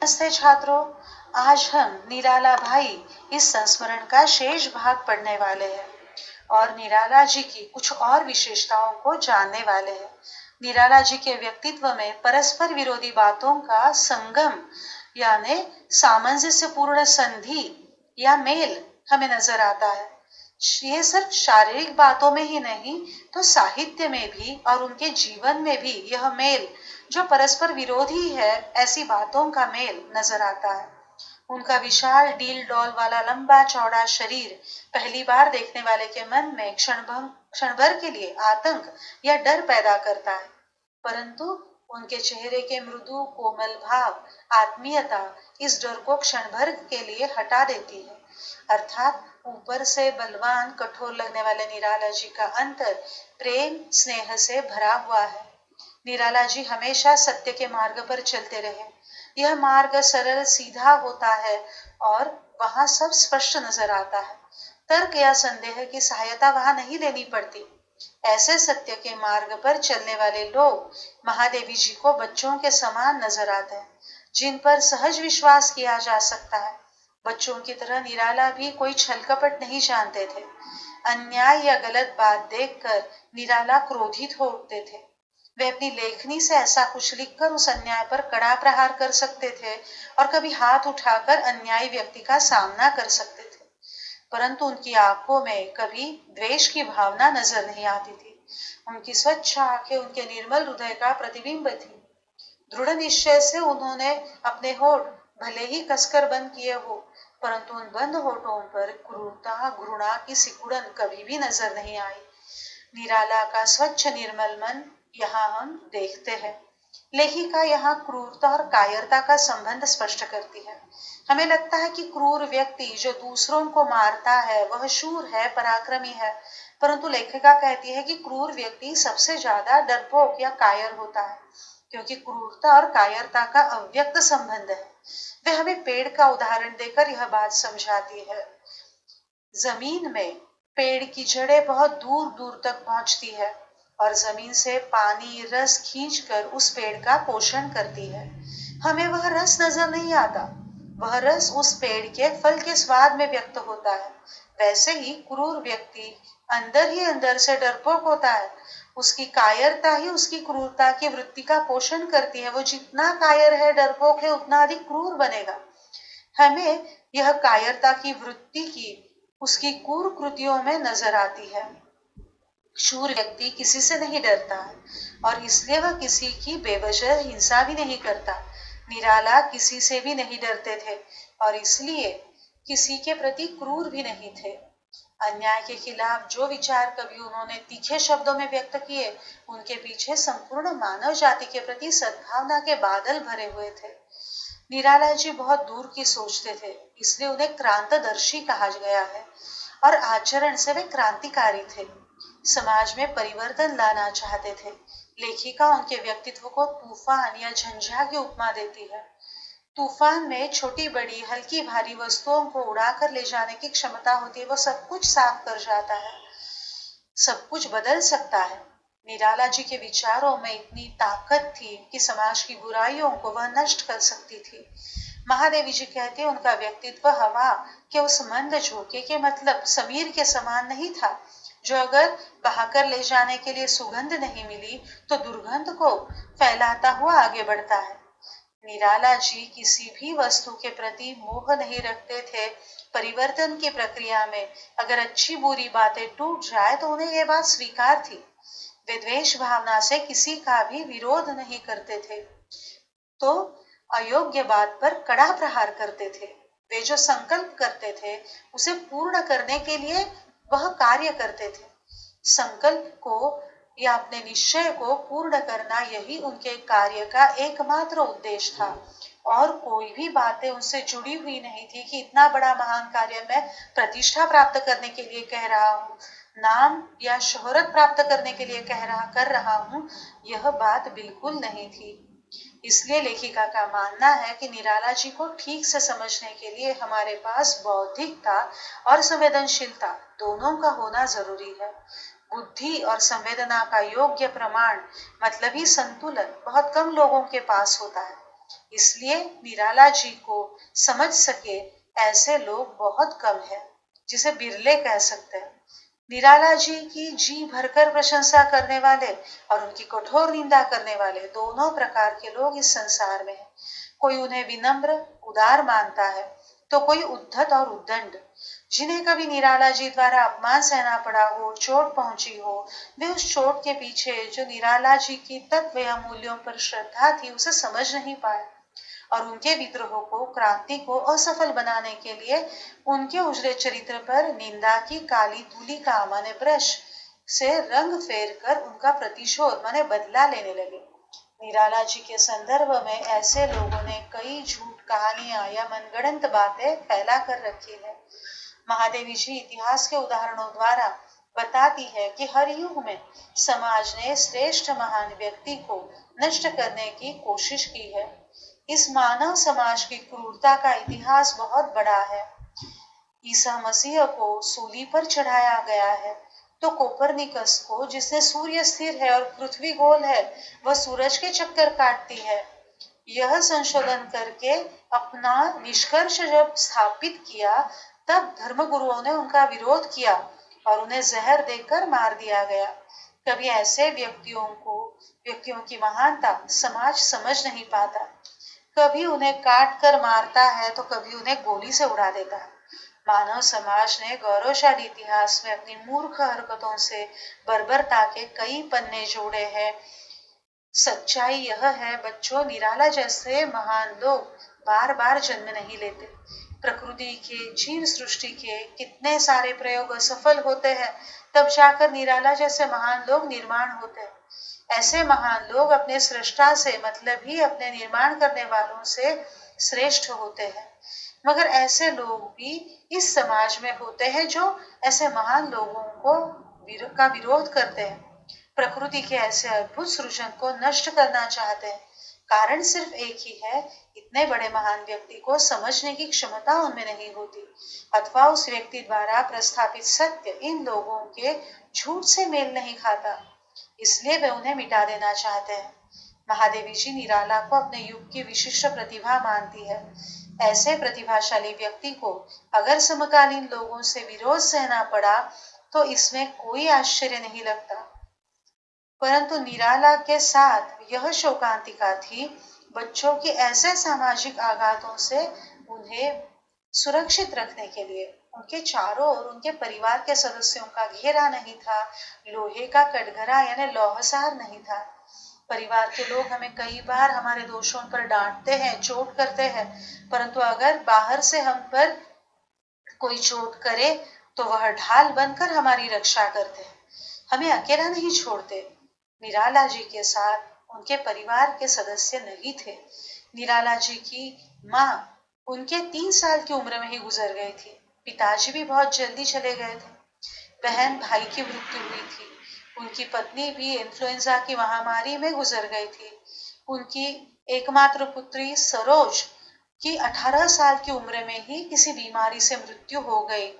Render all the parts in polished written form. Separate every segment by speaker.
Speaker 1: नमस्ते छात्रों, आज हम निराला भाई इस संस्मरण का शेष भाग पढ़ने वाले हैं और निराला जी की कुछ और विशेषताओं को जानने वाले हैं। निराला जी के व्यक्तित्व में परस्पर विरोधी बातों का संगम यानी सामंजस्यपूर्ण संधि या मेल हमें नजर आता है। ये सिर्फ शारीरिक बातों में ही नहीं, तो साहित्य में भी और उनके जीवन में भी यह मेल जो परस्पर विरोधी है, ऐसी बातों का मेल नजर आता है। उनका विशाल डील डॉल वाला लंबा चौड़ा शरीर पहली बार देखने वाले के मन में क्षण भर के लिए आतंक या डर पैदा करता है, परंतु उनके चेहरे के मृदु कोमल भाव, आत्मीयता इस डर को क्षण भर के लिए हटा देती है। अर्थात ऊपर से बलवान कठोर लगने वाले निराला जी का अंतर प्रेम स्नेह से भरा हुआ है। निराला जी हमेशा सत्य के मार्ग पर चलते रहे। यह मार्ग सरल सीधा होता है और वहां सब स्पष्ट नजर आता है। तर्क या संदेह की सहायता वहां नहीं लेनी पड़ती। ऐसे सत्य के मार्ग पर चलने वाले लोग महादेवी जी को बच्चों के समान नजर आते हैं, जिन पर सहज विश्वास किया जा सकता है। बच्चों की तरह निराला भी कोई छल कपट नहीं जानते थे। अन्याय या गलत बात देखकर निराला क्रोधित हो उठते थे। वे अपनी लेखनी से ऐसा कुछ लिखकर उस अन्याय पर कड़ा प्रहार कर सकते थे और कभी हाथ उठाकर अन्यायी व्यक्ति का सामना कर सकते थे, परंतु उनकी आंखों में कभी द्वेष की भावना नजर नहीं आती थी। उनकी स्वच्छ आंखें उनके निर्मल हृदय का प्रतिबिंब थी। दृढ़ निश्चय से उन्होंने अपने होठ भले ही कसकर बंद किए हो, परंतु उन बंद होठों पर क्रूरता घृणा की सिकुड़न कभी भी नजर नहीं आई। निराला का स्वच्छ निर्मल मन यहाँ हम देखते हैं। लेखिका यहाँ क्रूरता और कायरता का संबंध स्पष्ट करती है। हमें लगता है कि क्रूर व्यक्ति जो दूसरों को मारता है वह शूर है, पराक्रमी है, परंतु लेखिका कहती है कि क्रूर व्यक्ति सबसे ज्यादा डरपोक या कायर होता है, क्योंकि क्रूरता और कायरता का अव्यक्त संबंध है। वे हमें पेड़ का उदाहरण देकर यह बात समझाती है। जमीन में पेड़ की जड़ें बहुत दूर दूर तक पहुंचती है और जमीन से पानी रस खींचकर उस पेड़ का पोषण करती है। हमें वह रस नजर नहीं आता, वह रस उस पेड़ के फल के स्वाद में व्यक्त होता है। वैसे ही क्रूर व्यक्ति अंदर ही अंदर से डरपोक होता है। उसकी कायरता ही उसकी क्रूरता की वृत्ति का पोषण करती है। वो जितना कायर है, डरपोक है, उतना अधिक क्रूर बनेगा। हमें यह कायरता की वृत्ति की उसकी क्रूर कृतियों में नजर आती है। शूर व्यक्ति किसी से नहीं डरता है और इसलिए वह किसी की बेवजह हिंसा भी नहीं करता। निराला किसी से भी नहीं डरते थे और इसलिए किसी के प्रति क्रूर भी नहीं थे। अन्याय के खिलाफ जो विचार कभी उन्होंने तीखे शब्दों में व्यक्त किए, उनके पीछे संपूर्ण मानव जाति के प्रति सद्भावना के बादल भरे हुए थे। निराला जी बहुत दूर की सोचते थे, इसलिए उन्हें क्रांतदर्शी कहा गया है और आचरण से वे क्रांतिकारी थे। समाज में परिवर्तन लाना चाहते थे। लेखिका उनके व्यक्तित्व को तूफान या झंझा की उपमा देती है। तूफान में छोटी बड़ी हल्की भारी वस्तुओं को उड़ाकर ले जाने की क्षमता होती है। वो सब कुछ साफ कर जाता है, सब कुछ बदल सकता है। निराला जी के विचारों में इतनी ताकत थी कि समाज की बुराइयों को वह नष्ट कर सकती थी। महादेवी जी कहते हैं उनका व्यक्तित्व हवा के उस मंद झोंके के मतलब समीर के समान नहीं था, जो अगर बहाकर ले जाने के लिए सुगंध नहीं मिली तो दुर्गंध को फैलाता हुआ आगे बढ़ता है। निराला जी किसी भी वस्तु के प्रति मोह नहीं रखते थे। परिवर्तन की प्रक्रिया में अगर अच्छी बुरी बातें टूट जाए तो उन्हें यह बात स्वीकार थी। वे द्वेष भावना से किसी का भी विरोध नहीं करते थे, तो अयोग्य बात पर कड़ा प्रहार करते थे। वे जो संकल्प करते थे उसे पूर्ण करने के लिए वह कार्य करते थे। संकल्प को या अपने निश्चय को पूर्ण करना, यही उनके कार्य का एकमात्र उद्देश्य था और कोई भी बातें उनसे जुड़ी हुई नहीं थी कि इतना बड़ा महान कार्य मैं प्रतिष्ठा प्राप्त करने के लिए कह रहा हूँ, नाम या शोहरत प्राप्त करने के लिए कर रहा हूँ। यह बात बिल्कुल नहीं थी। इसलिए लेखिका का मानना है कि निराला जी को ठीक से समझने के लिए हमारे पास बौद्धिकता और संवेदनशीलता दोनों का होना जरूरी है। बुद्धि और संवेदना का योग्य प्रमाण मतलब ही संतुलन बहुत कम लोगों के पास होता है। इसलिए निराला जी को समझ सके ऐसे लोग बहुत कम है, जिसे बिरले कह सकते हैं। निराला जी की जी भरकर प्रशंसा करने वाले और उनकी कठोर निंदा करने वाले दोनों प्रकार के लोग इस संसार में हैं। कोई उन्हें विनम्र उदार मानता है, तो कोई उद्धत और उद्दंड। जिन्हें कभी निराला जी द्वारा अपमान सहना पड़ा हो, चोट पहुंची हो, वे उस चोट के पीछे जो निराला जी की तत्व या मूल्यों पर श्रद्धा थी उसे समझ नहीं पाए और उनके विद्रोह को, क्रांति को असफल बनाने के लिए उनके उजले चरित्र पर निंदा की काली तुलिका माने ब्रश से रंग फेर कर उनका प्रतिशोध माने बदला लेने लगे। निराला जी के संदर्भ में ऐसे लोगों ने कई झूठ कहानियां या मनगढ़ंत बातें फैला कर रखी है। महादेवी जी इतिहास के उदाहरणों द्वारा बताती है कि हर युग में समाज ने श्रेष्ठ महान व्यक्ति को नष्ट करने की कोशिश की है। इस मानव समाज की क्रूरता का इतिहास बहुत बड़ा है। ईसा मसीह को सूली पर चढ़ाया गया है, तो कोपरनिकस को, जिसने सूर्य स्थिर है और पृथ्वी गोल है, वह सूरज के चक्कर काटती है, यह संशोधन करके अपना निष्कर्ष जब स्थापित किया, तब धर्मगुरुओं ने उनका विरोध किया और उन्हें जहर देकर मार दिया गया। कभी ऐसे व्यक्तियों की महानता समाज समझ नहीं पाता। कभी उन्हें काट कर मारता है तो कभी उन्हें गोली से उड़ा देता है। मानव समाज ने गौरवशाली इतिहास में अपनी मूर्ख हरकतों से बर्बरता के कई पन्ने जोड़े हैं। सच्चाई यह है बच्चों, निराला जैसे महान लोग बार बार जन्म नहीं लेते। प्रकृति के, जीव सृष्टि के कितने सारे प्रयोग असफल होते हैं, तब जाकर निराला जैसे महान लोग निर्माण होते हैं। ऐसे महान लोग अपने सृष्टा से मतलब ही अपने निर्माण करने वालों से श्रेष्ठ होते हैं। मगर ऐसे लोग भी इस समाज में होते हैं जो ऐसे महान लोगों का विरोध करते हैं, प्रकृति के ऐसे अद्भुत सृजन को नष्ट करना चाहते हैं। कारण सिर्फ एक ही है, इतने बड़े महान व्यक्ति को समझने की क्षमता उनमें नहीं होती, अथवा उस व्यक्ति द्वारा प्रस्थापित सत्य इन लोगों के झूठ से मेल नहीं खाता, इसलिए वे उन्हें मिटा देना चाहते हैं। महादेवी जी निराला को अपने युग की विशिष्ट प्रतिभा मानती है। ऐसे प्रतिभाशाली व्यक्ति को अगर समकालीन लोगों से विरोध सहना पड़ा तो इसमें कोई आश्चर्य नहीं लगता। परंतु निराला के साथ यह शोकांतिका थी, बच्चों के ऐसे सामाजिक आघातों से उन्हें सुरक्षित रखने के लिए उनके चारों ओर उनके परिवार के सदस्यों का घेरा नहीं था, लोहे का कटघरा यानी लौहसार नहीं था। परिवार के लोग हमें कई बार हमारे दोषों पर डांटते हैं, चोट करते हैं, परंतु अगर बाहर से हम पर कोई चोट करे तो वह ढाल बनकर हमारी रक्षा करते हैं, हमें अकेला नहीं छोड़ते। निराला जी के साथ उनके परिवार के सदस्य नहीं थे। निराला जी की माँ उनके 3 साल की उम्र में ही गुजर गई थी। पिताजी भी बहुत जल्दी चले गए थे। बहन भाई की मृत्यु हुई थी। उनकी पत्नी भी इन्फ्लुएंजा की महामारी में गुजर गई थी। उनकी एकमात्र पुत्री सरोज की 18 साल की उम्र में ही किसी बीमारी से मृत्यु हो गई।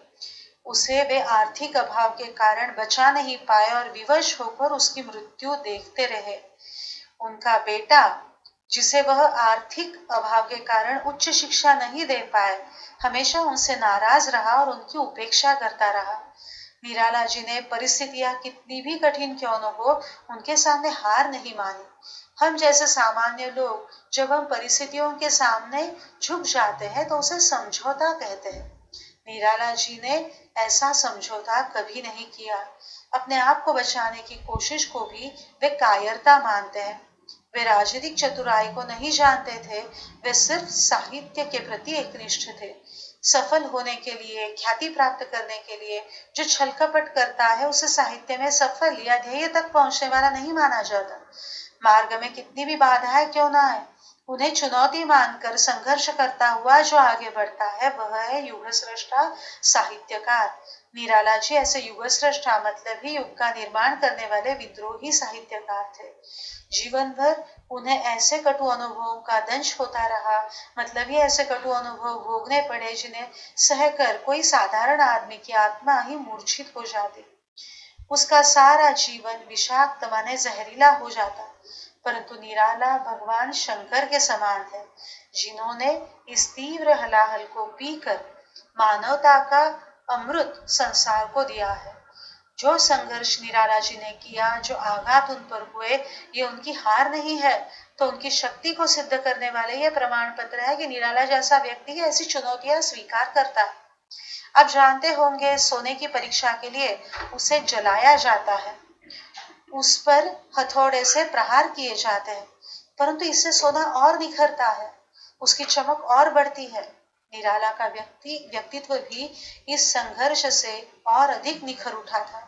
Speaker 1: उसे वे आर्थिक अभाव के कारण बचा नहीं पाए और विवश होकर उसकी मृत्यु देखते रहे। उनका बेटा, जिसे वह आर्थिक अभाव के कारण उच्च शिक्षा नहीं दे पाए, हमेशा उनसे नाराज रहा और उनकी उपेक्षा करता रहा। निराला जी ने परिस्थितियां कितनी भी कठिन क्यों न हो, उनके सामने हार नहीं मानी। हम जैसे सामान्य लोग जब हम परिस्थितियों के सामने झुक जाते हैं तो उसे समझौता कहते हैं। निराला जी ने ऐसा समझौता कभी नहीं किया। अपने आप को बचाने की कोशिश को भी वे कायरता मानते हैं। वे राजनीतिक चतुराई को नहीं जानते थे, वे सिर्फ साहित्य के प्रति एकनिष्ठ थे। सफल होने के लिए, ख्याति प्राप्त करने के लिए जो छल कपट करता है उसे साहित्य में सफल या ध्येय तक पहुंचने वाला नहीं माना जाता। मार्ग में कितनी भी बाधाएं क्यों ना आए, उन्हें चुनौती मानकर संघर्ष करता हुआ जो आगे बढ़ता है वह है युग सृष्टा, साहित्यकार। निराला जी ऐसे युग सृष्टा मतलब ही युग का निर्माण करने वाले विद्रोही साहित्यकार थे। जीवन भर उन्हें ऐसे कटु अनुभवों का दंश होता रहा, मतलब ही ऐसे कटु अनुभव भोगने पड़े जिन्हें सहकर कोई साधारण आदमी की आत्मा ही मूर्छित हो जाती। उसका सारा जीवन विषाक्त माने जहरीला हो जाता। परंतु निराला भगवान शंकर के समान है, जिन्होंने इस तीव्र हलाहल को पीकर मानवता का अमृत संसार को दिया है। जो संघर्ष निराला जी ने किया, जो आघात उन पर हुए, ये उनकी हार नहीं है, तो उनकी शक्ति को सिद्ध करने वाले ये प्रमाण पत्र है कि निराला जैसा व्यक्ति ऐसी चुनौतियां स्वीकार करता है। आप जानते होंगे, सोने की परीक्षा के लिए उसे जलाया जाता है, उस पर हथौड़े से प्रहार किए जाते हैं, परंतु इससे सोना और निखरता है, उसकी चमक और बढ़ती है। निराला का व्यक्तित्व भी इस संघर्ष से और अधिक निखर उठा था।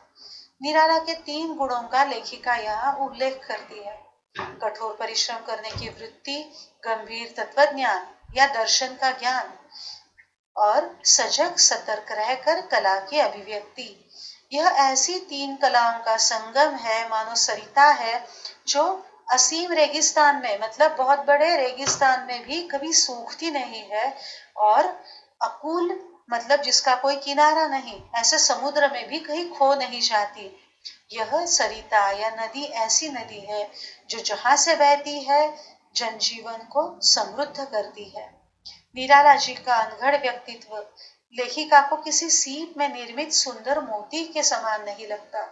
Speaker 1: निराला के 3 गुणों का लेखिका यहाँ उल्लेख करती है: कठोर परिश्रम करने की वृत्ति, गंभीर तत्वज्ञान या दर्शन का ज्ञान, और सजग सतर्क रहकर कला की अभिव्यक्ति। यह ऐसी 3 कलाओं का संगम है, मानो सरिता है जो असीम रेगिस्तान में, मतलब बहुत बड़े रेगिस्तान में भी कभी सूखती नहीं है, और अकुल, मतलब जिसका कोई किनारा नहीं, ऐसे समुद्र में भी कहीं खो नहीं जाती। यह सरिता या नदी ऐसी नदी है जो जहां से बहती है, जनजीवन को समृद्ध करती है। निराला जी का अनघड़ व्यक्तित्व लेखिका को किसी सीप में निर्मित सुंदर मोती के समान नहीं लगता।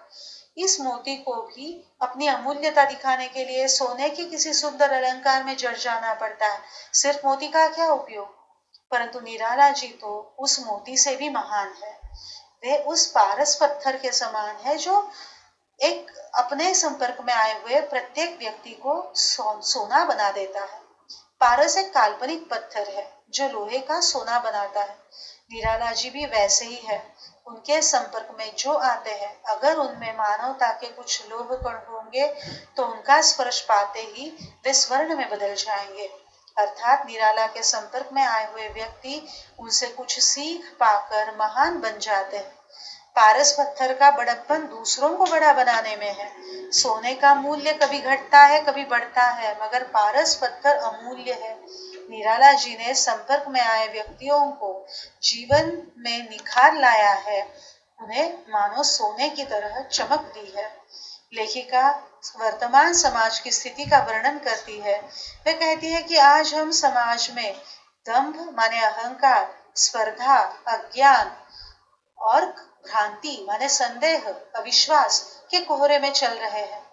Speaker 1: इस मोती को भी अपनी अमूल्यता दिखाने के लिए सोने के किसी सुंदर अलंकार में जड़ जाना पड़ता है। सिर्फ मोती का क्या उपयोग? परंतु निराला जी तो उस मोती से भी महान है। वे उस पारस पत्थर के समान है जो एक अपने संपर्क में आए हुए प्रत्येक व्यक्ति को सोना बना देता है। पारस एक काल्पनिक पत्थर है जो लोहे का सोना बनाता है। निराला जी भी वैसे ही है। उनके संपर्क में जो आते हैं, अगर उनमें मानवता के कुछ लोभ कण होंगे तो उनका स्पर्श पाते ही वे स्वर्ण में बदल जाएंगे। अर्थात निराला के संपर्क में आए हुए व्यक्ति उनसे कुछ सीख पाकर महान बन जाते हैं। पारस पत्थर का बड़प्पन दूसरों को बड़ा बनाने में है। सोने का मूल्य कभी घटता है, कभी बढ़ता है, मगर पारस पत्थर अमूल्य है। निराला जी ने संपर्क में आए व्यक्तियों को जीवन में निखार लाया है, उन्हें मानो सोने की तरह चमक दी है। लेखिका वर्तमान समाज की स्थिति का वर्णन करती है। वे कहती है कि आज हम समाज में दंभ माने अहंकार, स्पर्धा, अज्ञान और भ्रांति माने संदेह, अविश्वास के कोहरे में चल रहे हैं।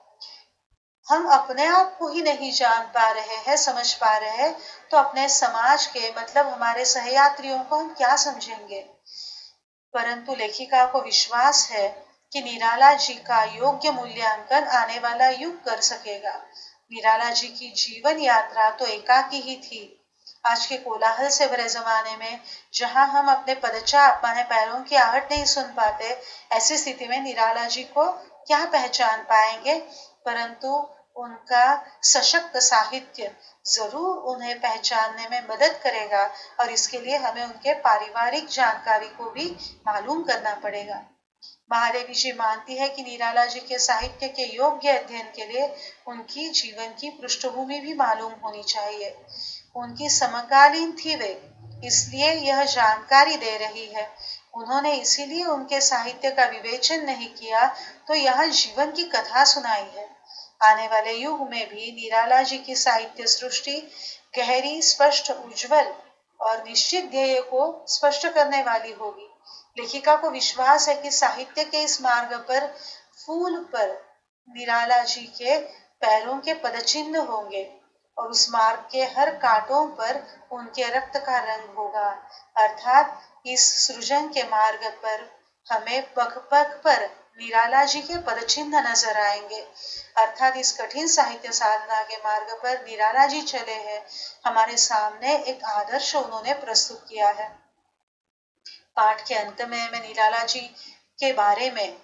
Speaker 1: हम अपने आप को ही नहीं जान पा रहे हैं, समझ पा रहे हैं, तो अपने समाज के, मतलब हमारे सहयात्रियों को हम क्या समझेंगे? परंतु लेखिका को विश्वास है कि निराला जी का योग्य मूल्यांकन आने वाला युग कर सकेगा। निराला जी की जीवन यात्रा तो एकाकी ही थी। आज के कोलाहल से भरे जमाने में जहां हम अपने पदचाप माने पैरों की आहट नहीं सुन पाते, ऐसी स्थिति में निराला जी को क्या पहचान पाएंगे? परंतु उनका सशक्त साहित्य जरूर उन्हें पहचानने में मदद करेगा, और इसके लिए हमें उनके पारिवारिक जानकारी को भी मालूम करना पड़ेगा। महादेवी जी मानती है कि निराला जी के साहित्य के योग्य अध्ययन के लिए उनकी जीवन की पृष्ठभूमि भी मालूम होनी चाहिए। उनकी समकालीन थी वे, इसलिए यह जानकारी दे रही है। उन्होंने इसीलिए उनके साहित्य का विवेचन नहीं किया, तो यहाँ जीवन की कथा सुनाई है। आने वाले युग में भी निराला जी की साहित्य सृष्टि गहरी, स्पष्ट, उज्जवल और निश्चित ध्येय को स्पष्ट करने वाली होगी। लेखिका को विश्वास है कि साहित्य के इस मार्ग पर फूल पर निराला जी के पैरों के पदचिन्ह होंगे, और उस मार्ग के हर कांटों पर उनके रक्त का रंग होगा। अर्थात इस सृजन के मार्ग पर हमें पग पग पर निराला जी के पदचिन्ह नजर आएंगे। अर्थात इस कठिन साहित्य साधना के मार्ग पर निराला जी चले हैं। हमारे सामने एक आदर्श उन्होंने प्रस्तुत किया है। पाठ के अंत में मैं निराला जी के बारे में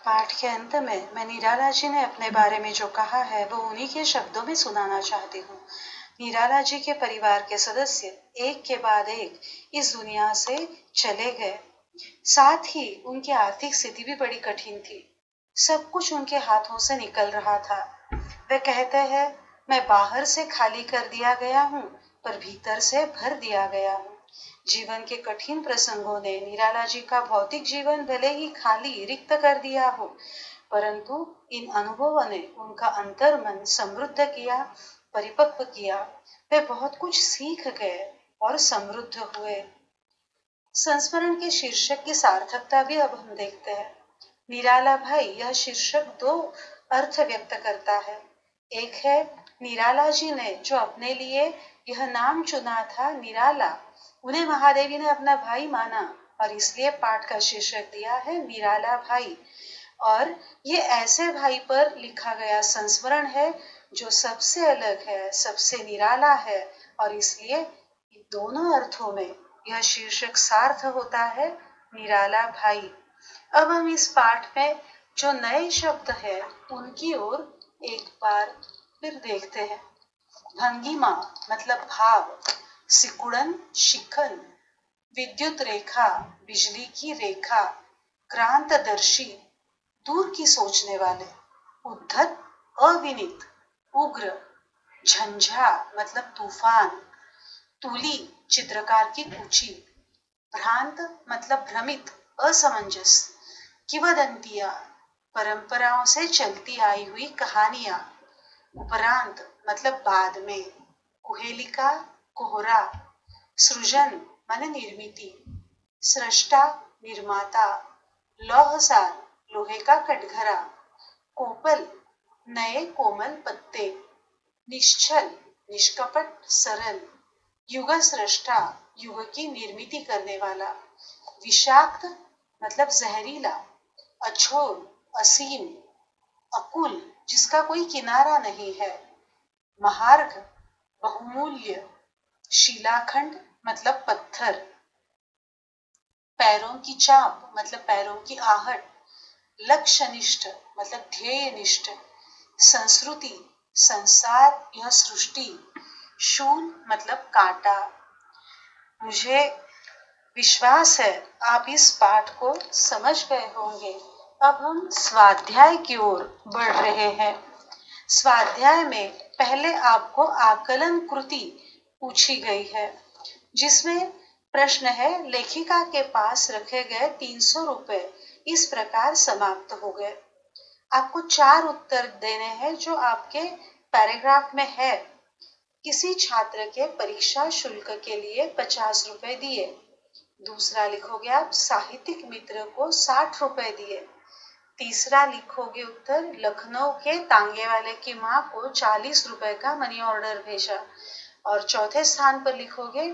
Speaker 1: पाठ के अंत में मैं निराला जी ने अपने बारे में जो कहा है वो उन्हीं के शब्दों में सुनाना चाहती हूँ। निराला जी के परिवार के सदस्य एक के बाद एक इस दुनिया से चले गए। साथ ही उनकी आर्थिक स्थिति भी बड़ी कठिन थी। सब कुछ उनके हाथों से निकल रहा था। वे कहते हैं, मैं बाहर से खाली कर दिया गया हूँ, पर भीतर से भर दिया गया हूँ। जीवन के कठिन प्रसंगों ने निराला जी का भौतिक जीवन भले ही खाली, रिक्त कर दिया हो, परंतु इन अनुभवों ने उनका अंतर्मन समृद्ध किया, परिपक्व किया। वे बहुत कुछ सीख गए और समृद्ध हुए। संस्मरण के शीर्षक की सार्थकता भी अब हम देखते हैं। निराला भाई, यह शीर्षक दो अर्थ व्यक्त करता है। एक है निराला जी ने जो अपने लिए यह नाम चुना था, निराला, उन्हें महादेवी ने अपना भाई माना और इसलिए पाठ का शीर्षक दिया है निराला भाई। और ये ऐसे भाई पर लिखा गया संस्मरण है जो सबसे अलग है, सबसे निराला है, और इसलिए दोनों अर्थों में यह शीर्षक सार्थ होता है, निराला भाई। अब हम इस पाठ में जो नए शब्द है उनकी ओर एक बार फिर देखते हैं। भंगिमा मतलब भाव, सिकुड़न, शिखन, विद्युत रेखा, बिजली की रेखा, क्रांतदर्शी, दूर की सोचने वाले, उद्धत, अविनीत, उग्र, झंझा मतलब तूफान, तुली चित्रकार की कुची, भ्रांत मतलब भ्रमित, असमंजस, किंवदंतियां परंपराओं से चलती आई हुई कहानियां, उपरांत मतलब बाद में, कुहेलिका कोहरा, सृजन माने निर्मिति, सृष्टा निर्माता, लौहसार लोहे का कटघरा, कोपल नए कोमल पत्ते, निश्चल निष्कपट सरल, युग सृष्टा युग की निर्मिति करने वाला, विषाक्त मतलब जहरीला, अछोर असीम, अकुल जिसका कोई किनारा नहीं है, महार्घ बहुमूल्य, शिलाखंड मतलब पत्थर, पैरों की चाप मतलब पैरों की आहट, लक्ष्यनिष्ठ मतलब ध्येयनिष्ठ, संस्कृति संसार यह सृष्टि, शूल मतलब कांटा। मुझे विश्वास है आप इस पाठ को समझ गए होंगे। अब हम स्वाध्याय की ओर बढ़ रहे हैं। स्वाध्याय में पहले आपको आकलन कृति पूछी गई है, जिसमें प्रश्न है लेखिका के पास रखे गए 300 रुपए इस प्रकार समाप्त हो गए। आपको 4 उत्तर देने हैं जो आपके पैराग्राफ में है। किसी छात्र के परीक्षा शुल्क के लिए 50 रुपए दिए। दूसरा लिखोगे आप साहित्यिक मित्र को 60 रुपए दिए। तीसरा लिखोगे उत्तर लखनऊ के तांगे वाले की माँ को 40 रुपए का मनी ऑर्डर भेजा। और चौथे स्थान पर लिखोगे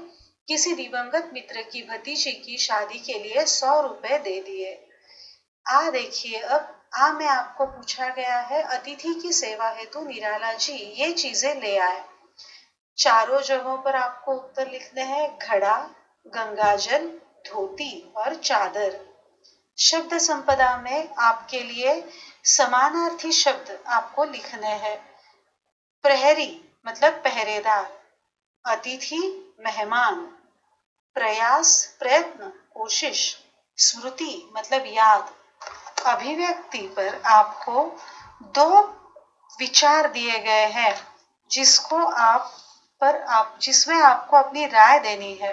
Speaker 1: किसी दिवंगत मित्र की भतीजी की शादी के लिए 100 रुपए दे दिए। देखिए अब में आपको पूछा गया है अतिथि की सेवा हेतु निराला जी ये चीजें ले आए। चारों जगहों पर आपको उत्तर लिखने हैं घड़ा, गंगाजल, धोती और चादर। शब्द संपदा में आपके लिए समानार्थी शब्द आपको लिखने हैं। प्रहरी मतलब पहरेदार, अतिथि मेहमान, प्रयास प्रयत्न कोशिश, स्मृति मतलब याद। अभिव्यक्ति पर आपको 2 विचार दिए गए हैं जिसमें आपको अपनी राय देनी है।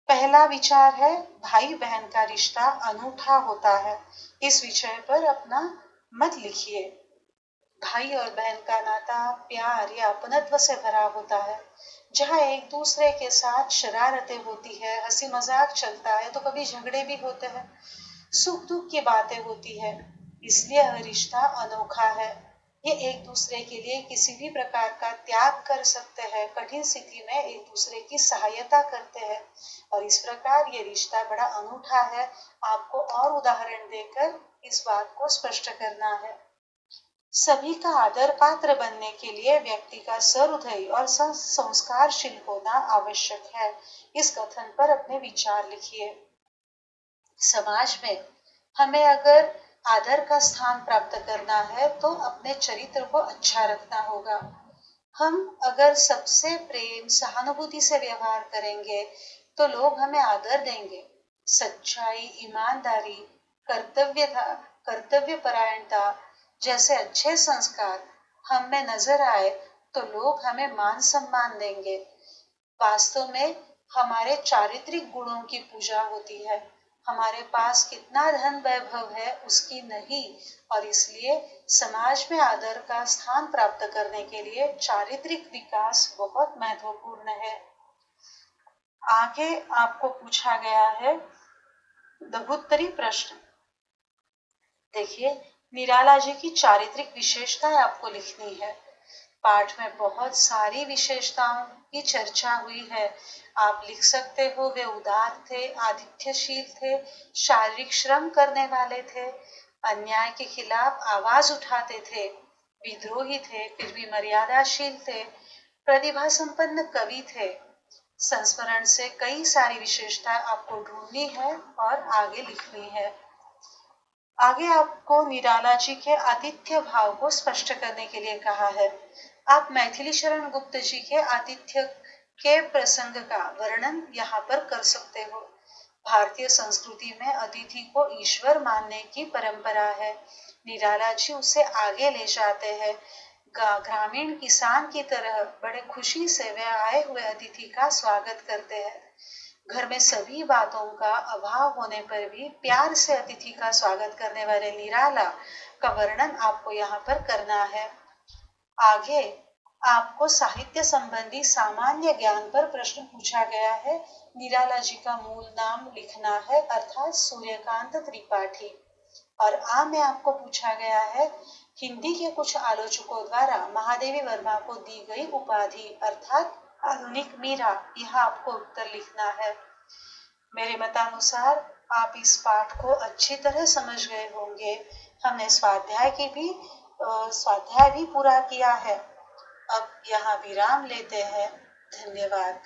Speaker 1: पहला विचार है भाई बहन का रिश्ता अनूठा होता है। इस विषय पर अपना मत लिखिए। भाई और बहन का नाता प्यार या अपनत्व से भरा होता है, जहाँ एक दूसरे के साथ शरारतें होती है, हंसी मजाक चलता है, तो कभी झगड़े भी होते हैं, सुख दुख की बातें होती है। इसलिए यह रिश्ता अनोखा है। ये एक दूसरे के लिए किसी भी प्रकार का त्याग कर सकते हैं, कठिन स्थिति में एक दूसरे की सहायता करते हैं, और इस प्रकार ये रिश्ता बड़ा अनूठा है। आपको और उदाहरण देकर इस बात को स्पष्ट करना है। सभी का आदर पात्र बनने के लिए व्यक्ति का सहृदय और संस्कारशील होना आवश्यक है। इस कथन पर अपने विचार लिखिए। समाज में हमें अगर आदर का स्थान प्राप्त करना है तो अपने चरित्र को अच्छा रखना होगा। हम अगर सबसे प्रेम सहानुभूति से व्यवहार करेंगे तो लोग हमें आदर देंगे। सच्चाई, ईमानदारी, कर्तव्य परायणता जैसे अच्छे संस्कार हम में नजर आए तो लोग हमें मान सम्मान देंगे। वास्तव में हमारे चारित्रिक गुणों की पूजा होती है। हमारे पास कितना धन वैभव है उसकी नहीं, और इसलिए समाज में आदर का स्थान प्राप्त करने के लिए चारित्रिक विकास बहुत महत्वपूर्ण है। आगे आपको पूछा गया है लघुत्तरी प्रश्न। देखिए, निराला जी की चारित्रिक विशेषताएं आपको लिखनी है। पाठ में बहुत सारी विशेषताओं की चर्चा हुई है। आप लिख सकते हो वे उदार थे, आतिथ्यशील थे, शारीरिक श्रम करने वाले थे, अन्याय के खिलाफ आवाज उठाते थे, विद्रोही थे फिर भी मर्यादाशील थे, प्रतिभा संपन्न कवि थे। संस्मरण से कई सारी विशेषताएं आपको ढूंढनी है और आगे लिखनी है। आगे आपको निराला जी के आतिथ्य भाव को स्पष्ट करने के लिए कहा है। आप मैथिली शरण गुप्त जी के आतिथ्य के प्रसंग का वर्णन यहाँ पर कर सकते हो। भारतीय संस्कृति में अतिथि को ईश्वर मानने की परंपरा है। निराला जी उसे आगे ले जाते हैं। ग्रामीण किसान की तरह बड़े खुशी से वे आए हुए अतिथि का स्वागत करते हैं। घर में सभी बातों का अभाव होने पर भी प्यार से अतिथि का स्वागत करने वाले निराला का वर्णन आपको यहाँ पर करना है। आगे आपको साहित्य संबंधी सामान्य ज्ञान पर प्रश्न पूछा गया है। निराला जी का मूल नाम लिखना है, अर्थात सूर्यकांत त्रिपाठी। और आ में आपको पूछा गया है हिंदी के कुछ आलोचकों द्वारा महादेवी वर्मा को दी गई उपाधि, अर्थात आधुनिक मीरा। यह आपको उत्तर लिखना है। मेरे मतानुसार आप इस पाठ को अच्छी तरह समझ गए होंगे। हमने स्वाध्याय भी पूरा किया है। अब यहाँ विराम लेते हैं। धन्यवाद।